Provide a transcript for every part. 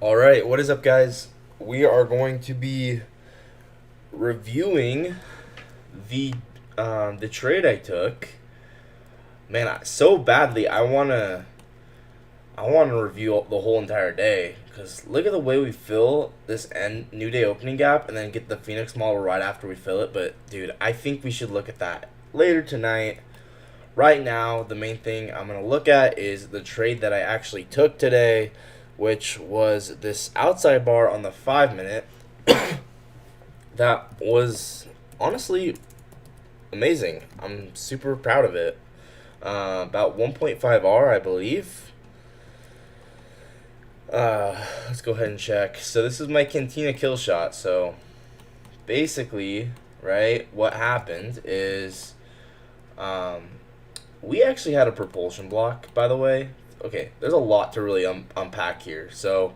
All right, what is up, guys? We are going to be reviewing the the trade I took. Man, so badly I wanna review the whole entire day because look at the way we fill this New Day opening gap and then get the Phoenix model right after we fill it. But dude, I think we should look at that later tonight. Right now, the main thing I'm going to look at is the trade that I actually took today, which was this outside bar on the 5 minute. That was honestly amazing. I'm super proud of it. About 1.5 R, I believe. Let's go ahead and check. So, this is my Cantina kill shot. So, basically, right, what happened is. Um, we actually had a propulsion block, by the way. Okay, there's a lot to really unpack here. So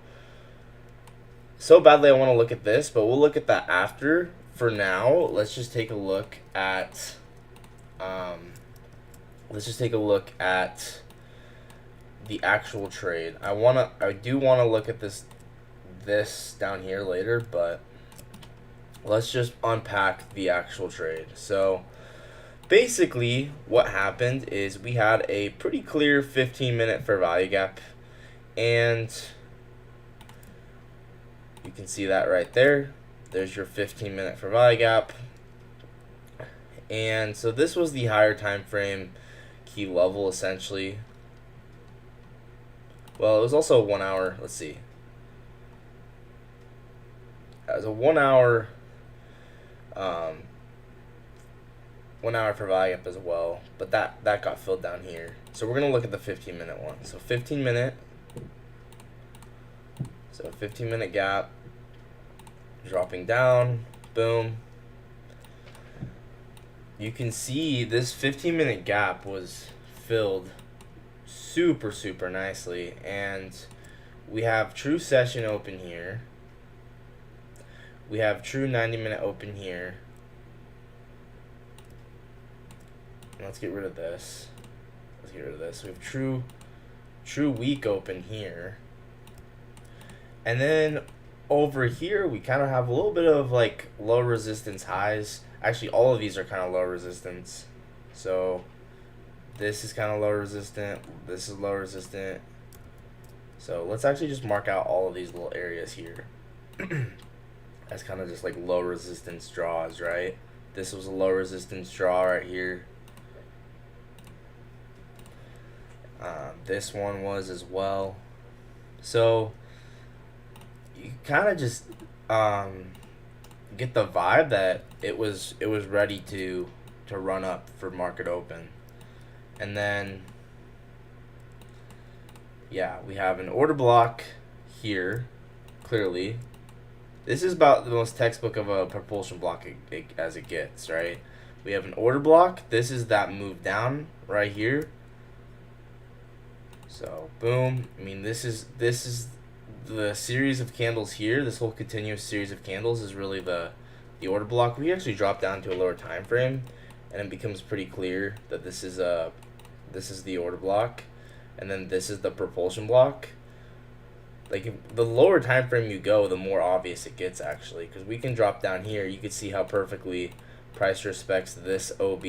badly I want to look at this, but we'll look at that after. For now, um, let's just take a look at the actual trade. I do wanna look at this down here later, but let's just unpack the actual trade. So basically, what happened is we had a pretty clear 15-minute fair value gap, and you can see that right there. There's your 15-minute fair value gap. And so this was the higher time frame key level, essentially. Well, it was also 1 hour. Let's see. It was a 1 hour, um, 1 hour for value gap as well, but that got filled down here. So we're gonna look at the 15-minute one. So 15-minute. So 15-minute gap, dropping down, boom. You can see this 15-minute gap was filled super nicely, and we have true session open here. We have true 90-minute open here. Let's get rid of this. We have true week open here. And then over here, we kind of have a little bit of like low resistance highs. Actually, all of these are kind of low resistance. So this is kind of low resistant. This is low resistant. So let's actually just mark out all of these little areas here as kind of just like low resistance draws, right? This was a low resistance draw right here. This one was as well. So you kind of just get the vibe that it was ready to run up for market open. And then yeah, we have an order block here. Clearly, this is about the most textbook of a propulsion block as it gets, right? We have an order block. This is that move down right here. So boom. I mean, this is the series of candles here. This whole continuous series of candles is really the order block. We actually drop down to a lower time frame, and it becomes pretty clear that this is the order block, and then this is the propulsion block. Like, if the lower time frame you go, the more obvious it gets, actually, because we can drop down here. You can see how perfectly price respects this OB.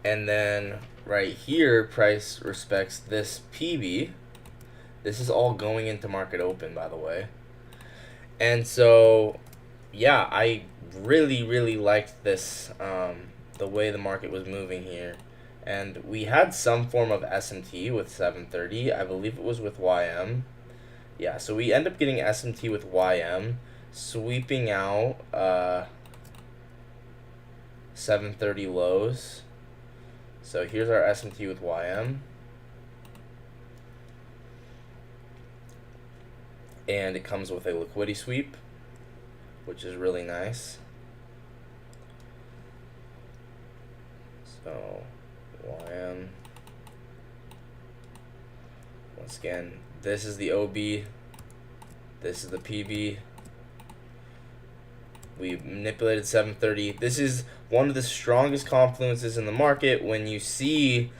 And then right here, price respects this PB. This is all going into market open, by the way. And so, yeah, I really liked this, the way the market was moving here. And we had some form of SMT with 730. I believe it was with YM. Yeah, so we end up getting SMT with YM, sweeping out 730 lows. So here's our SMT with YM. And it comes with a liquidity sweep, which is really nice. So YM. Once again, this is the OB. This is the PB. We manipulated 730. This is one of the strongest confluences in the market when you see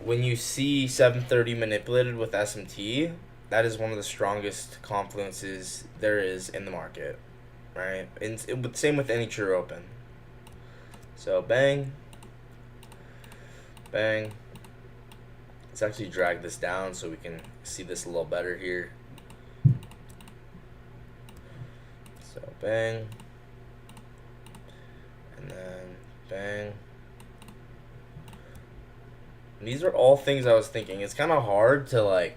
when you see 730 manipulated with SMT, that is one of the strongest confluences there is in the market, right? And same with any true open. So bang, bang. Let's actually drag this down so we can see this a little better here. So bang, and then bang. And these are all things I was thinking. It's kind of hard to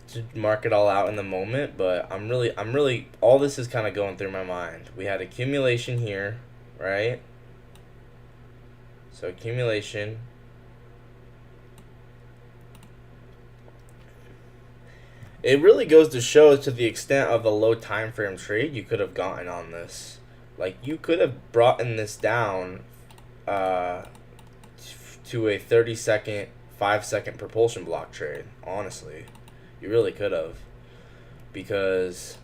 to mark it all out in the moment, but I'm really all this is kind of going through my mind. We had accumulation here, right? So accumulation. It really goes to show to the extent of the low time frame trade you could have gotten on this. Like, you could have brought in this down to a 30-second, 5-second propulsion block trade, honestly. You really could have. Because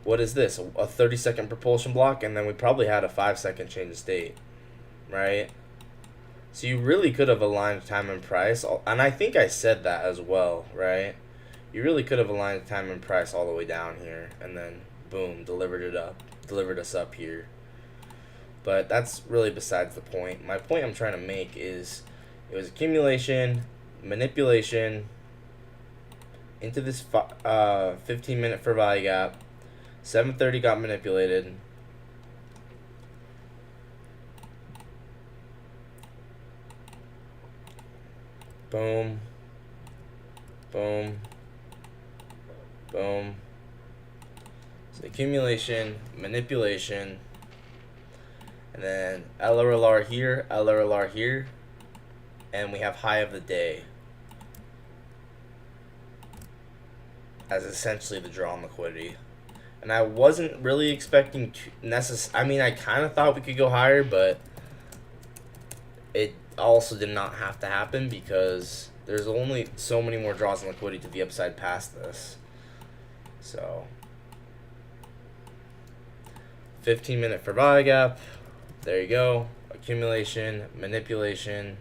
what is this? A 30-second propulsion block, and then we probably had a 5-second change of state, right? So you really could have aligned time and price, and I think I said that as well, right? You really could have aligned time and price all the way down here, and then boom, delivered us up here. But that's really besides the point. My point I'm trying to make is it was accumulation, manipulation into this 15-minute fair value gap. 730 got manipulated. Boom. Boom. Boom. So accumulation, manipulation, and then LRLR here, and we have high of the day as essentially the draw on liquidity. And I wasn't really expecting I mean, I kind of thought we could go higher, but it also did not have to happen because there's only so many more draws on liquidity to the upside past this. So 15-minute fair value gap. There you go. Accumulation, manipulation.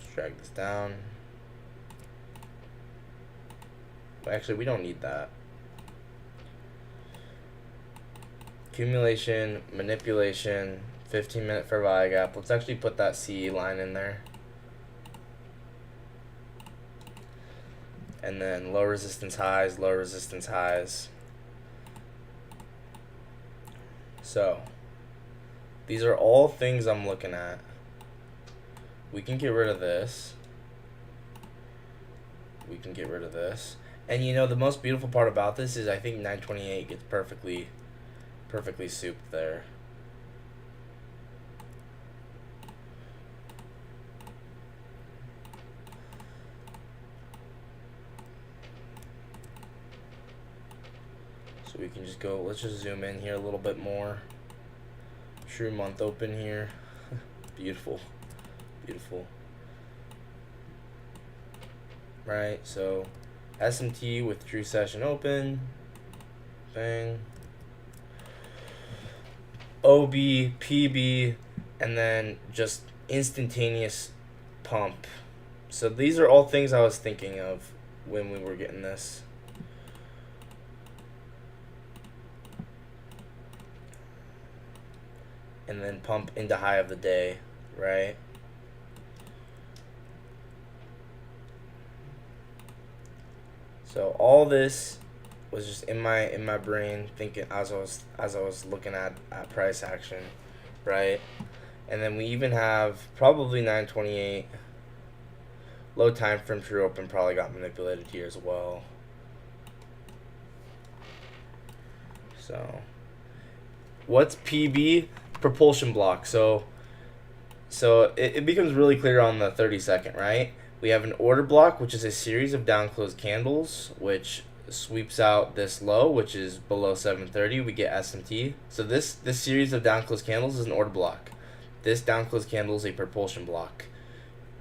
Let's drag this down. Actually, we don't need that. Accumulation, manipulation, 15-minute fair value gap. Let's actually put that CE line in there. And then low resistance highs, low resistance highs. So these are all things I'm looking at. We can get rid of this. We can get rid of this. And you know, the most beautiful part about this is I think 928 gets perfectly souped there. So we can just go, let's just zoom in here a little bit more. True month open here. Beautiful. Beautiful. Right, so SMT with true session open. Bang. OB, PB, and then just instantaneous pump. So these are all things I was thinking of when we were getting this. And then pump into high of the day, right? So all this was just in my brain thinking as I was looking at price action, right? And then we even have probably 928 low time frame true open probably got manipulated here as well. So what's PB? Propulsion block. So it becomes really clear on the 30-second, right? We have an order block, which is a series of down closed candles, which sweeps out this low, which is below 730. We get SMT. So this series of down closed candles is an order block. This down closed candle is a propulsion block.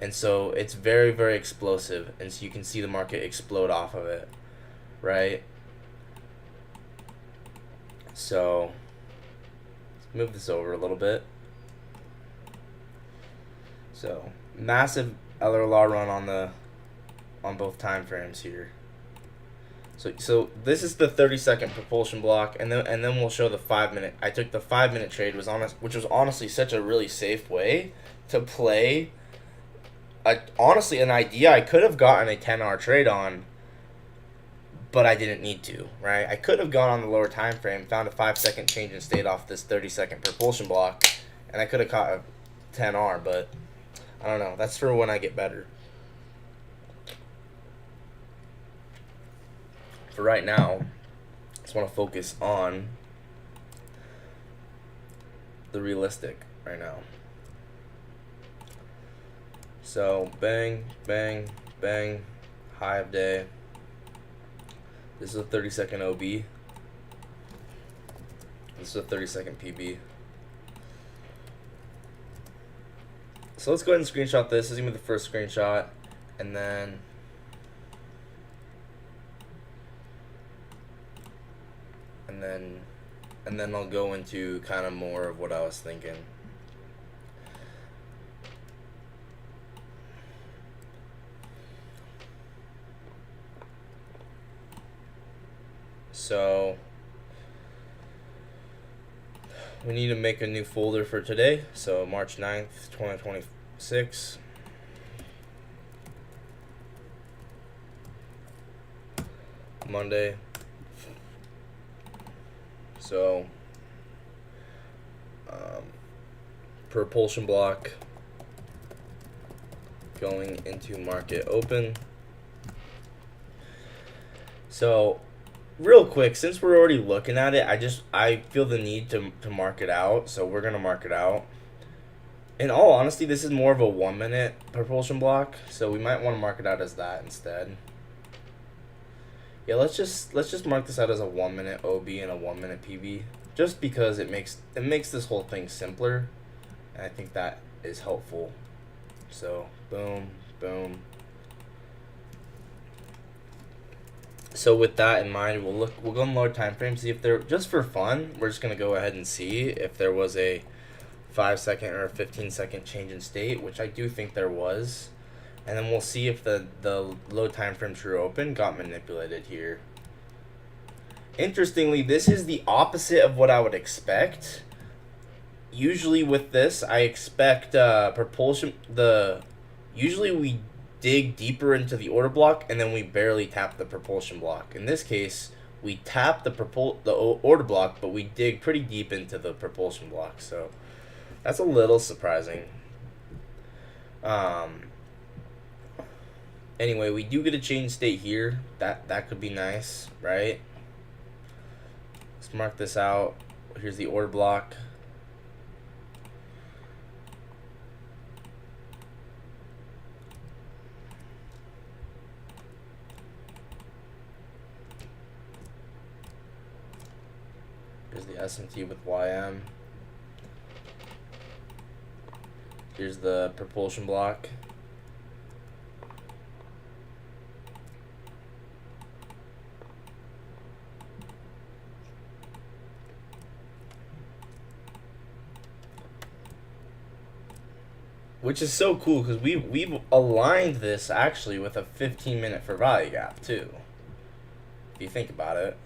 And so it's very, very explosive. And so you can see the market explode off of it, right? So Move this over a little bit. So massive LRLR run on both time frames here. So this is the 30-second propulsion block, and then we'll show the 5-minute. I took the 5-minute trade, which was honestly such a really safe way to play. Honestly, an idea I could have gotten a 10-hour trade on, but I didn't need to, right? I could have gone on the lower time frame, found a 5-second change and stayed off this 30-second propulsion block, and I could have caught a 10R, but I don't know. That's for when I get better. For right now, I just want to focus on the realistic right now. So bang, bang, bang, high of day. This is a 30-second OB. This is a 30-second PB. So let's go ahead and screenshot this. This is going to be the first screenshot. And then I'll go into kind of more of what I was thinking. So we need to make a new folder for today. So March 9th, 2026. Monday. So propulsion block going into market open. So real quick, since we're already looking at it, I feel the need to mark it out, so we're gonna mark it out. In all honesty, this is more of a 1-minute propulsion block, so we might want to mark it out as that instead. Yeah, let's just mark this out as a 1-minute OB and a 1-minute PB, just because it makes this whole thing simpler, and I think that is helpful. So boom, boom. So with that in mind, we'll go on lower time frame, see if there, just for fun, we're just gonna go ahead and see if there was a 5-second or a 15-second change in state, which I do think there was. And then we'll see if the low time frame true open got manipulated here. Interestingly, this is the opposite of what I would expect. Usually with this, I expect propulsion. Usually we dig deeper into the order block and then we barely tap the propulsion block. In this case, we tap the order block, but we dig pretty deep into the propulsion block. So that's a little surprising. Anyway, we do get a change state here. That could be nice, right? Let's mark this out. Here's the order block. Here's the SMT with YM. Here's the propulsion block. Which is so cool because we've aligned this actually with a 15-minute for value gap too. If you think about it.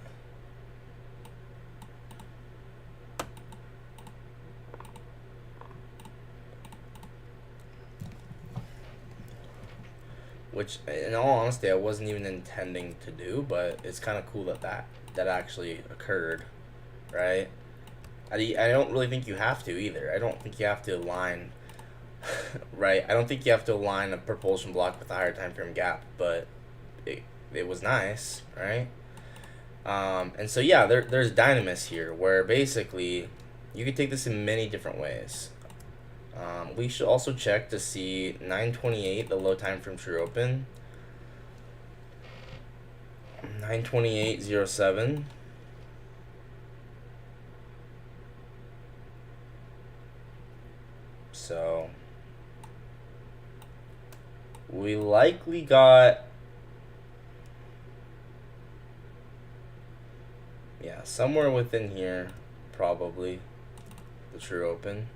Which, in all honesty, I wasn't even intending to do, but it's kind of cool that actually occurred, right? I don't really think you have to either. I don't think you have to align. Right, I don't think you have to align a propulsion block with a higher time frame gap, but it was nice, right? And so yeah, there's dynamis here, where basically you could take this in many different ways. We should also check to see 928, the low time frame true open. 928.07. So we likely got, yeah, somewhere within here, probably. the true open.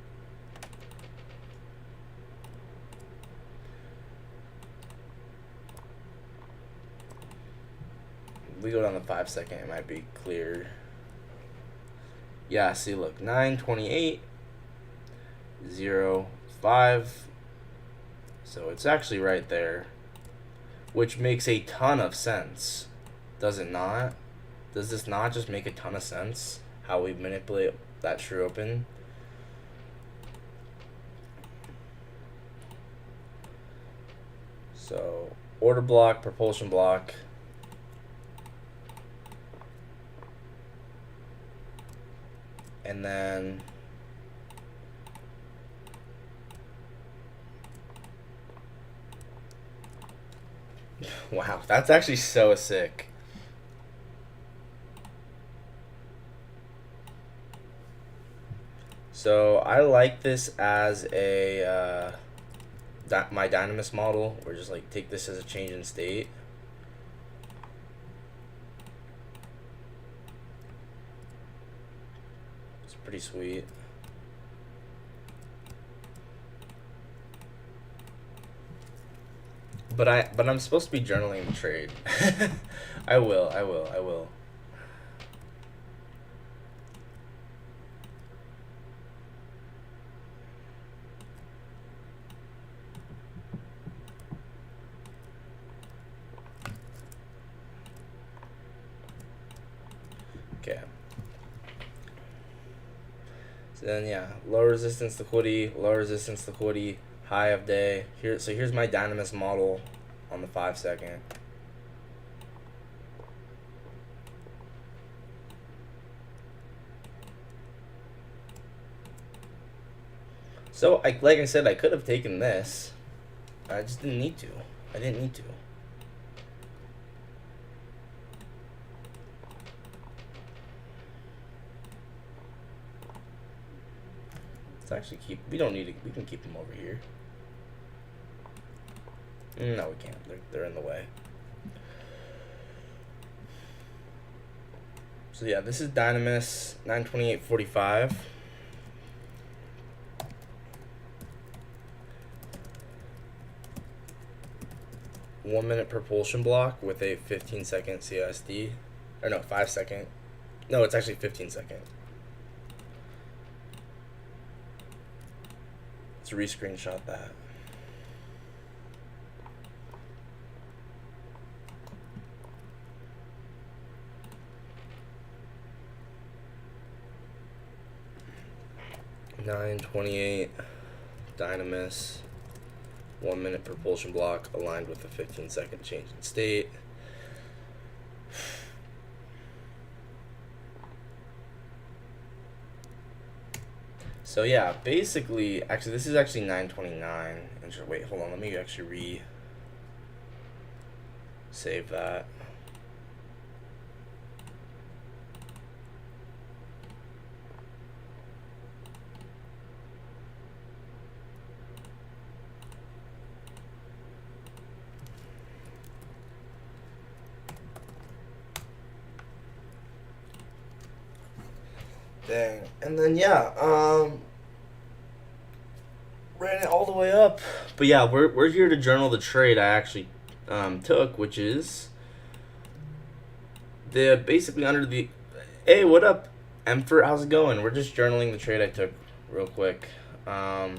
We go down the 5 second, it might be clear. Yeah, see, look, 9:28, 05. So it's actually right there, which makes a ton of sense. Does it not? Does this not just make a ton of sense? How we manipulate that true open? So order block, propulsion block. And then wow, that's actually so sick. So I like this as a my Dynamis model, or just like take this as a change in state. It's pretty sweet. But I'm supposed to be journaling the trade. I will. Okay. So then yeah, low resistance liquidity, low resistance liquidity, high of day. So here's my Dynamis model on the 5 second. So like I said, I could have taken this. I just didn't need to. I didn't need to. Let's actually we don't need to, we can keep them over here. No, we can't. They're in the way. So yeah, this is Dynamis 928.45. One minute propulsion block with a 15 second CSD. Or no, 5 second. No, it's actually 15 second. Let's re-screenshot that. $9.28 Dynamis. 1 minute propulsion block aligned with a 15 second change in state. So yeah, basically, actually this is actually 9:29. Wait, hold on, let me actually save that. Dang. And then yeah, ran it all the way up. But yeah, we're here to journal the trade I actually took, which is the basically under the hey, what up, Emperor? How's it going? We're just journaling the trade I took real quick. So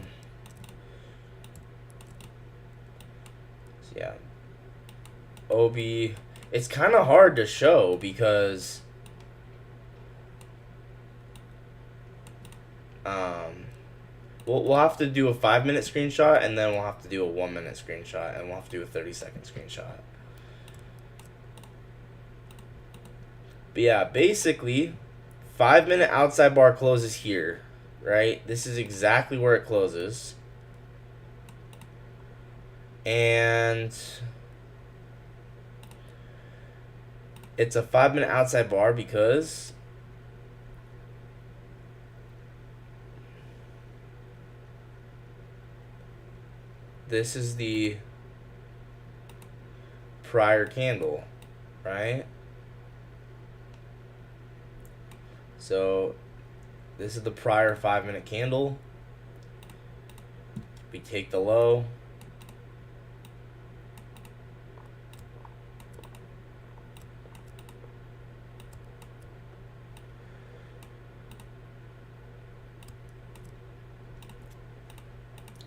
yeah, OB. It's kind of hard to show because we'll have to do a 5 minute screenshot, and then we'll have to do a 1 minute screenshot, and we'll have to do a 30-second screenshot. But yeah, basically 5 minute outside bar closes here, right? This is exactly where it closes. And it's a 5 minute outside bar because this is the prior candle, right? So This is the prior 5-minute candle. We take the low.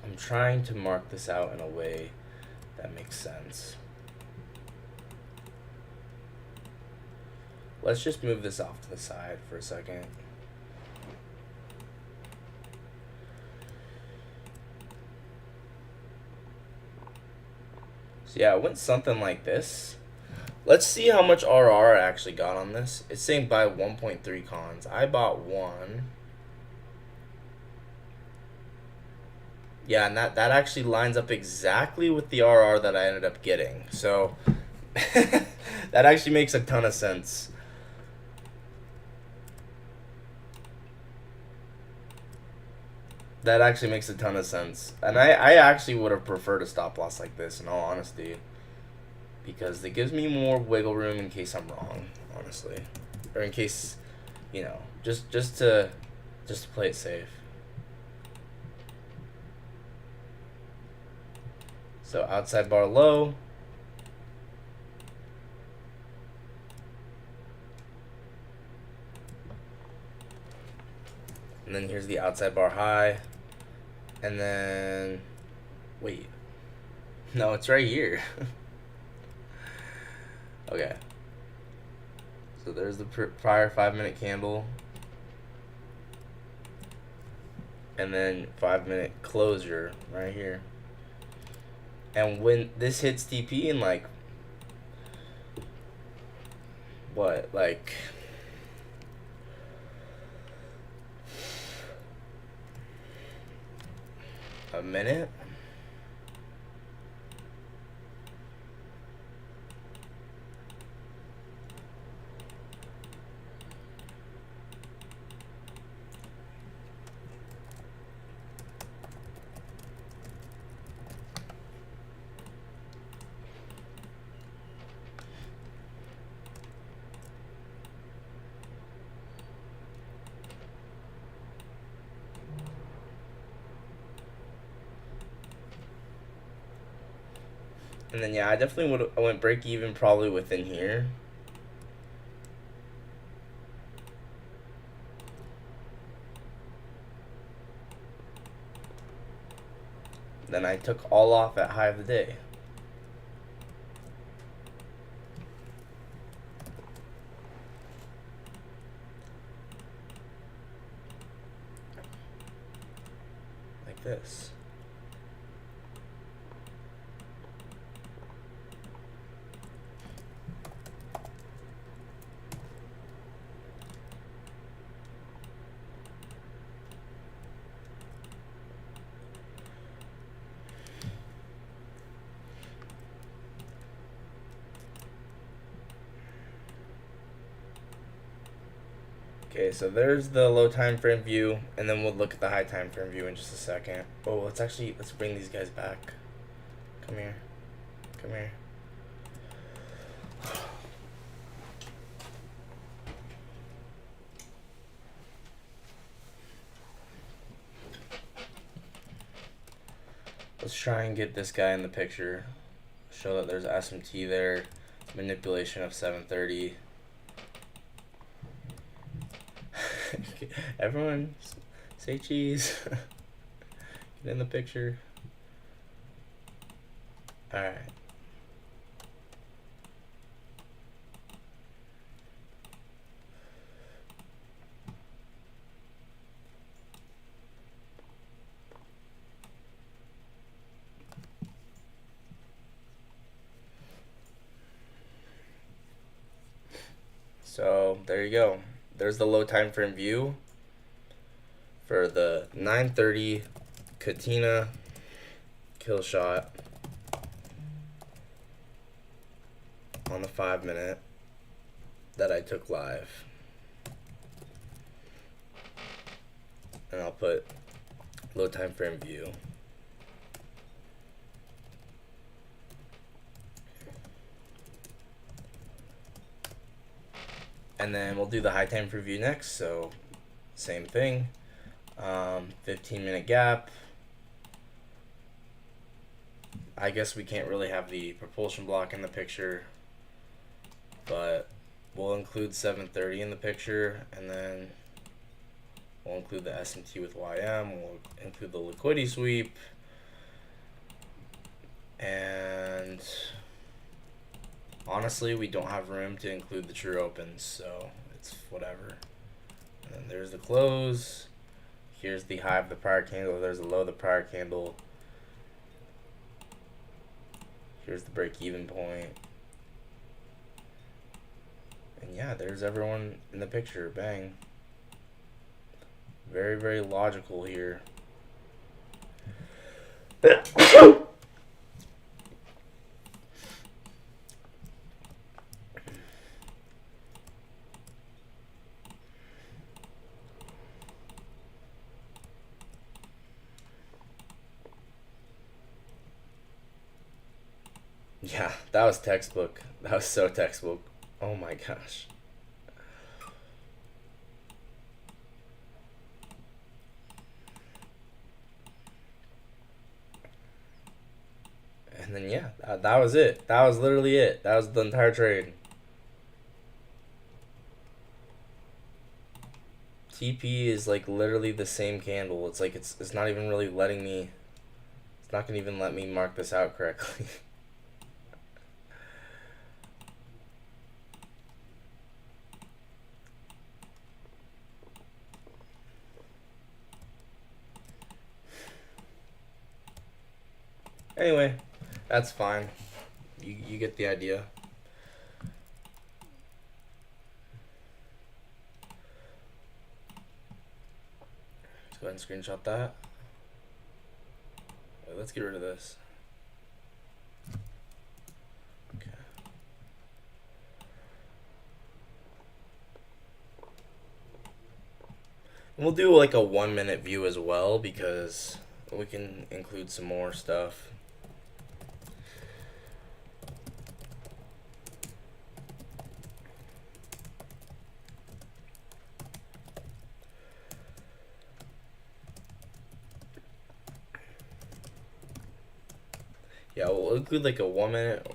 I'm trying to mark this out in a way that makes sense. Let's just move this off to the side for a second. So yeah, it went something like this. Let's see how much RR I actually got on this. It's saying buy 1.3 cons. I bought 1. Yeah, and that actually lines up exactly with the RR that I ended up getting. So that actually makes a ton of sense. That actually makes a ton of sense. And I actually would have preferred a stop loss like this, in all honesty. Because it gives me more wiggle room in case I'm wrong, honestly. Or in case, you know, just to play it safe. So outside bar low. And then here's the outside bar high. And then, wait. No, it's right here. Okay. So there's the prior 5-minute candle. And then 5-minute closure right here. And when this hits TP in like, what, like a minute? And then yeah, I definitely I went break even probably within here. Then I took all off at high of the day. Like this. Okay, so there's the low time frame view, and then we'll look at the high time frame view in just a second. Oh, let's bring these guys back. Come here. Come here. Let's try and get this guy in the picture. Show that there's SMT there. Manipulation of 730. Everyone, say cheese. Get in the picture. Alright. So there you go. There's the low time frame view for the 930 Katina kill shot on the 5-minute that I took live. And I'll put low time frame view. And then we'll do the high time frame view next. So same thing. 15-minute gap. I guess we can't really have the propulsion block in the picture, but we'll include 730 in the picture, and then we'll include the SMT with YM. We'll include the liquidity sweep, and honestly, we don't have room to include the true opens, so it's whatever. And then there's the close. Here's the high of the prior candle. There's the low of the prior candle. Here's the break-even point. And yeah, there's everyone in the picture. Bang. Very, very logical here. Yeah, that was textbook. That was so textbook. Oh my gosh. And then yeah, that was it. That was literally it. That was the entire trade. TP is like literally the same candle. It's like it's not even really letting me. It's not gonna even let me mark this out correctly. Anyway, that's fine. You get the idea. Let's go ahead and screenshot that. Wait, let's get rid of this. Okay. And we'll do like a 1-minute view as well, because we can include some more stuff. Yeah, we'll include like a 1-minute.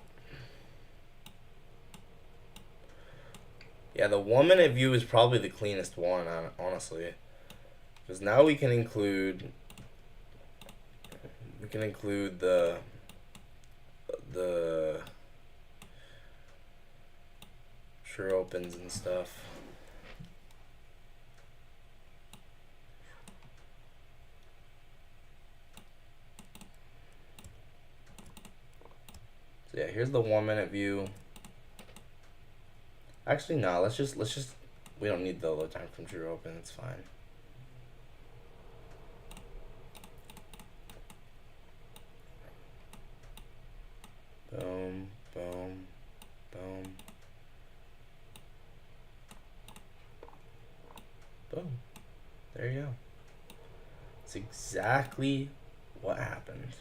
Yeah, the 1-minute view is probably the cleanest one, honestly, because now we can include the true opens and stuff. So yeah, here's the 1-minute view. Actually, no. Let's just. We don't need the load time from true open. It's fine. Boom, boom, boom, boom. There you go. It's exactly what happened.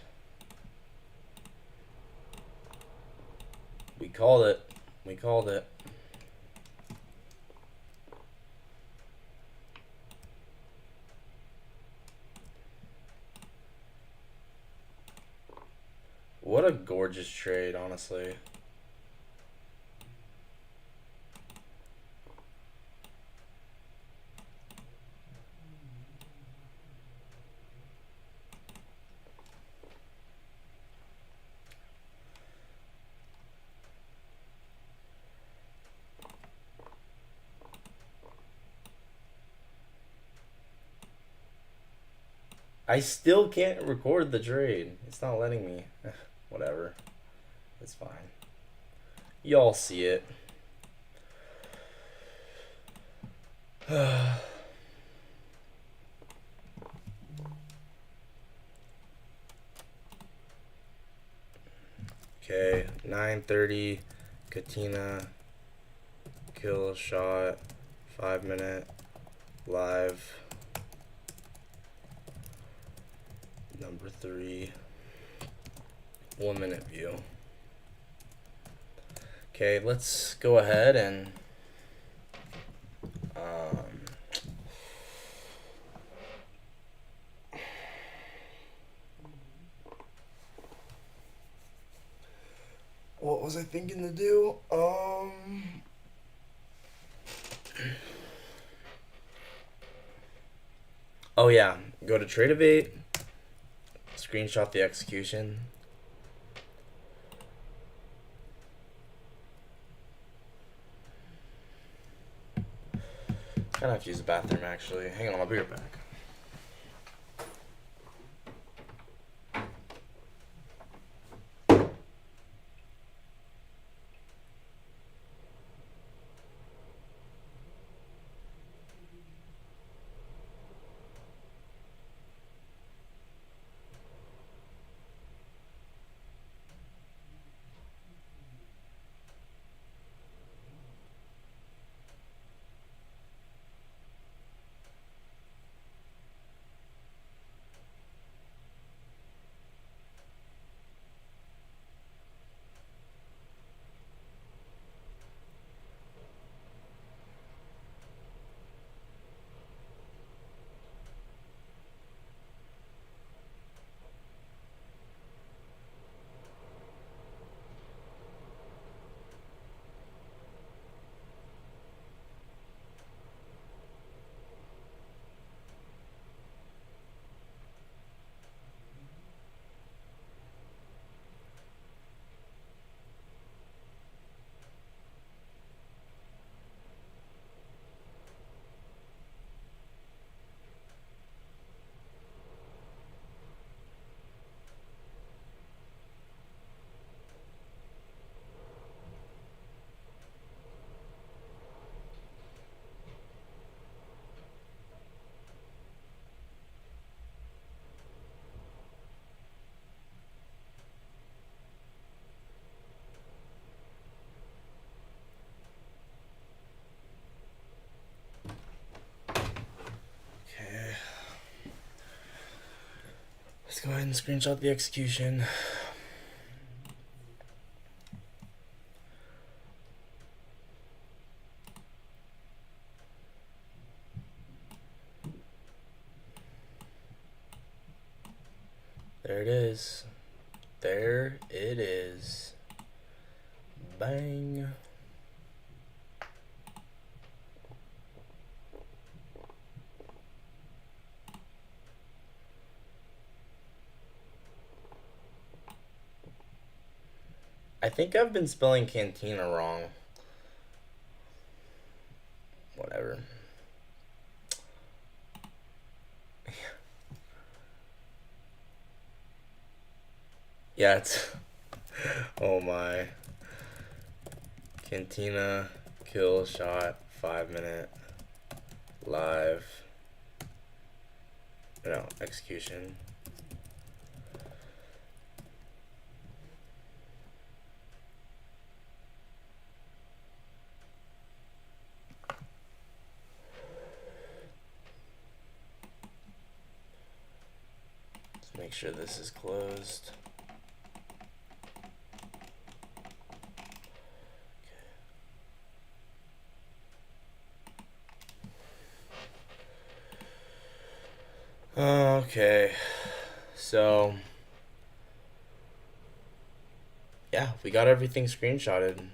We called it. We called it. What a gorgeous trade, honestly. I still can't record the trade. It's not letting me. Whatever. It's fine. Y'all see it. Okay, 9:30, Katina, kill shot, 5-minute, live, number 3, 1-minute view. Okay, let's go ahead and was I thinking to do? Oh yeah, go to Tradeovate, screenshot the execution. Kind of have to use the bathroom actually. Hang on, I'll be right back. Let's go ahead and screenshot the execution. There it is. There it is. Bang. I think I've been spelling cantina wrong. Whatever. Yeah, it's... Oh my. Cantina, kill, shot, 5-minute, live. No, execution. Let's make sure this is closed. Okay, so yeah, we got everything screenshotted.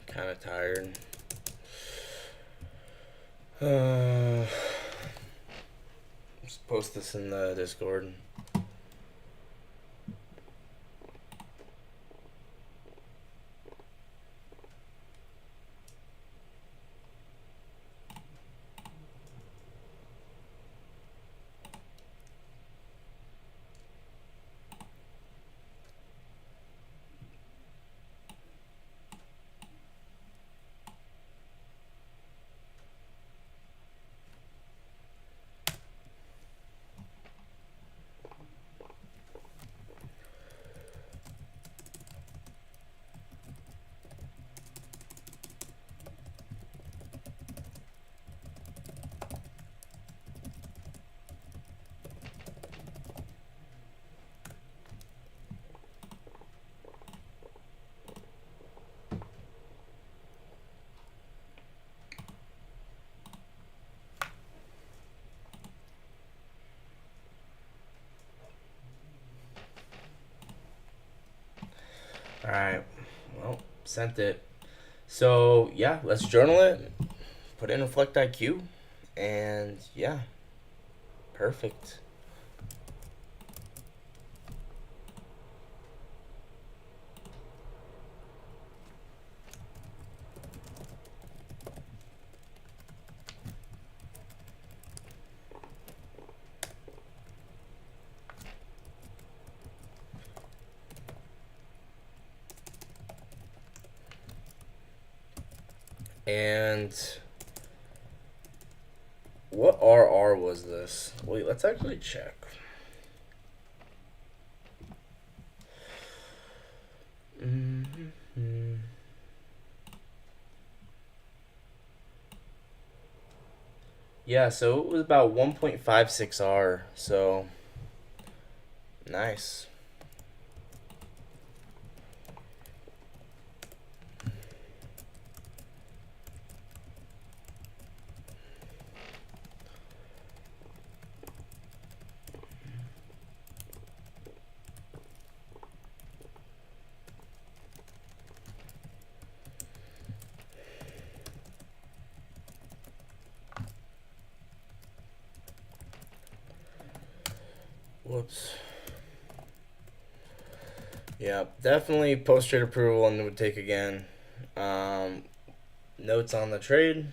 Kind of tired. Just post this in the Discord. All right. Well, sent it. So yeah, let's journal it. Put it in Reflect IQ, and yeah, perfect. And what RR was this? Wait, let's actually check. Mm-hmm. Yeah, so it was about 1.56 R. So nice. Whoops. Yeah, definitely post trade approval and would take again. Notes on the trade.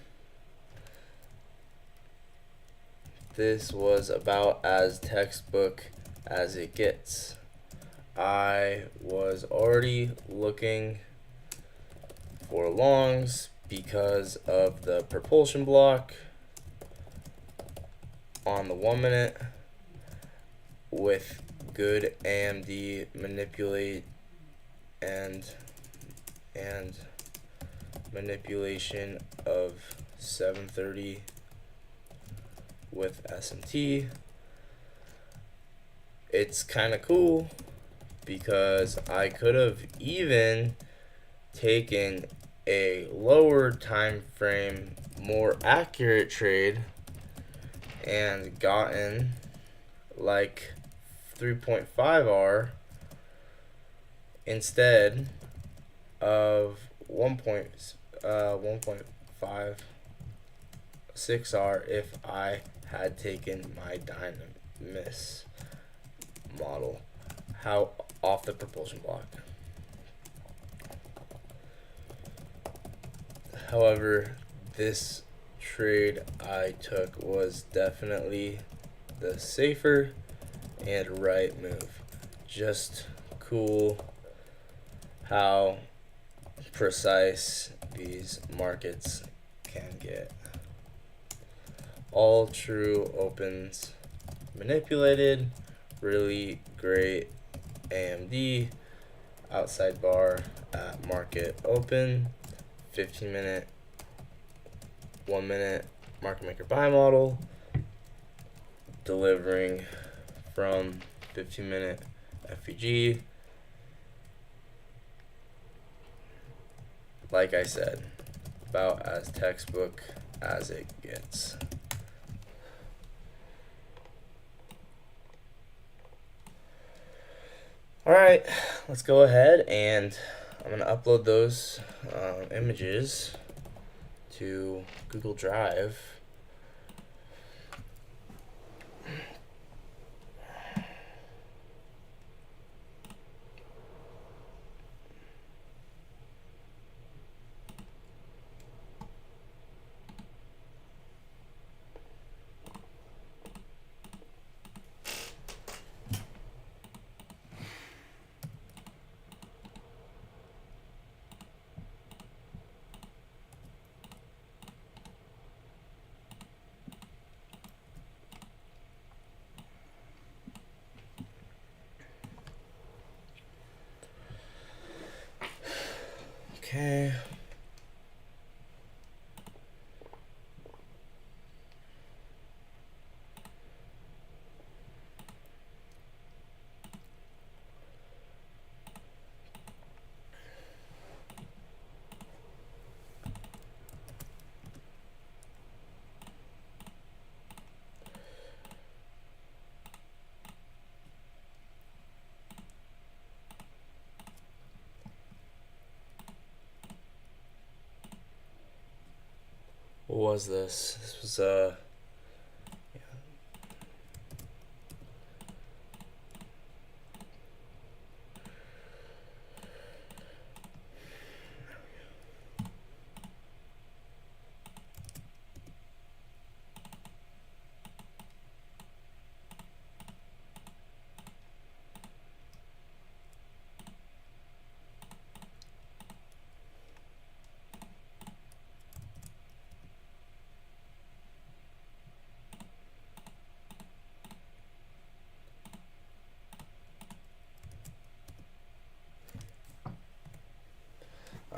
This was about as textbook as it gets. I was already looking for longs because of the propulsion block on the 1 minute with good AMD manipulate and manipulation of 730 with SMT. It's kind of cool because I could have even taken a lower time frame, more accurate trade and gotten like 3.5R instead of 1.56R if I had taken my Dynamis model how off the propulsion block. However, this trade I took was definitely the safer and right move. Just cool how precise these markets can get. All true opens manipulated, really great AMD outside bar at market open, 15-minute, 1-minute market maker buy model, delivering from 15-minute FVG. Like I said, about as textbook as it gets. All right, let's go ahead and I'm going to upload those images to Google Drive. Okay. What was this? This was yeah.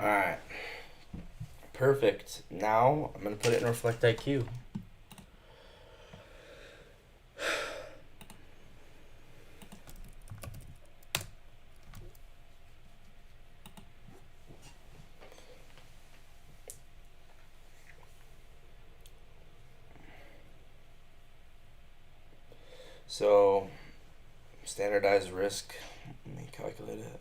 Alright. Perfect. Now I'm going to put it in Reflect IQ. So, standardized risk. Let me calculate it.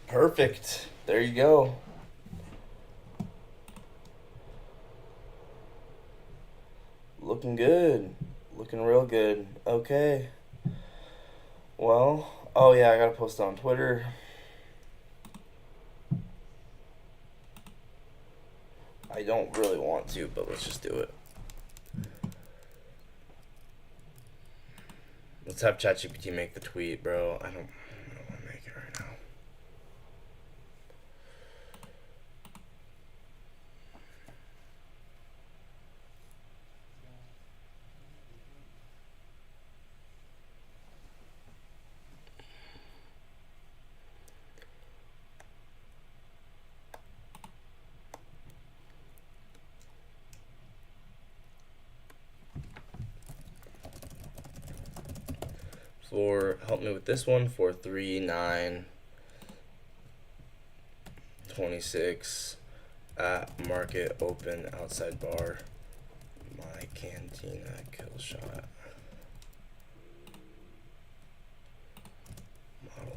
Perfect. There you go. Looking good. Looking real good. Okay. Well, oh yeah, I gotta post it on Twitter. I don't really want to, but let's just do it. Let's have ChatGPT make the tweet, bro. I don't want to make it right now. Help me with this one for 3/9/26 at market open outside bar. My cantina kill shot. Model.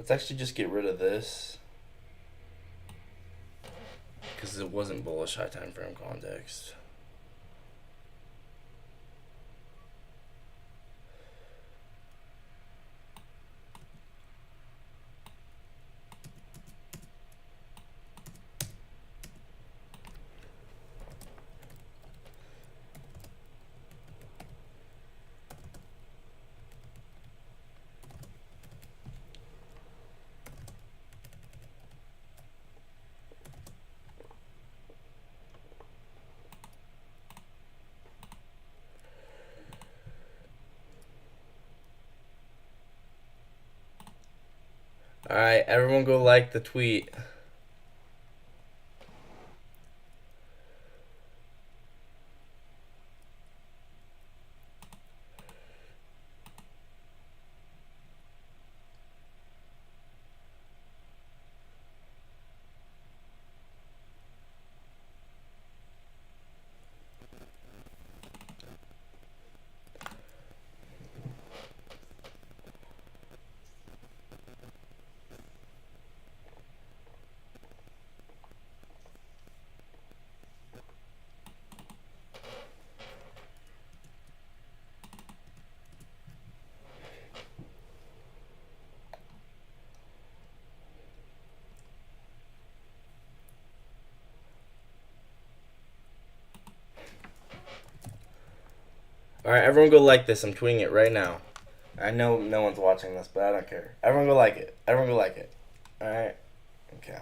Let's actually just get rid of this. Because it wasn't bullish high time frame context. Alright, everyone go like the tweet. Alright, everyone go like this. I'm tweeting it right now. I know no one's watching this, but I don't care. Everyone go like it. Everyone go like it. Alright? Okay.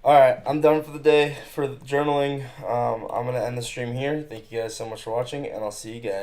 Alright, I'm done for the day for journaling. I'm going to end the stream here. Thank you guys so much for watching, and I'll see you guys.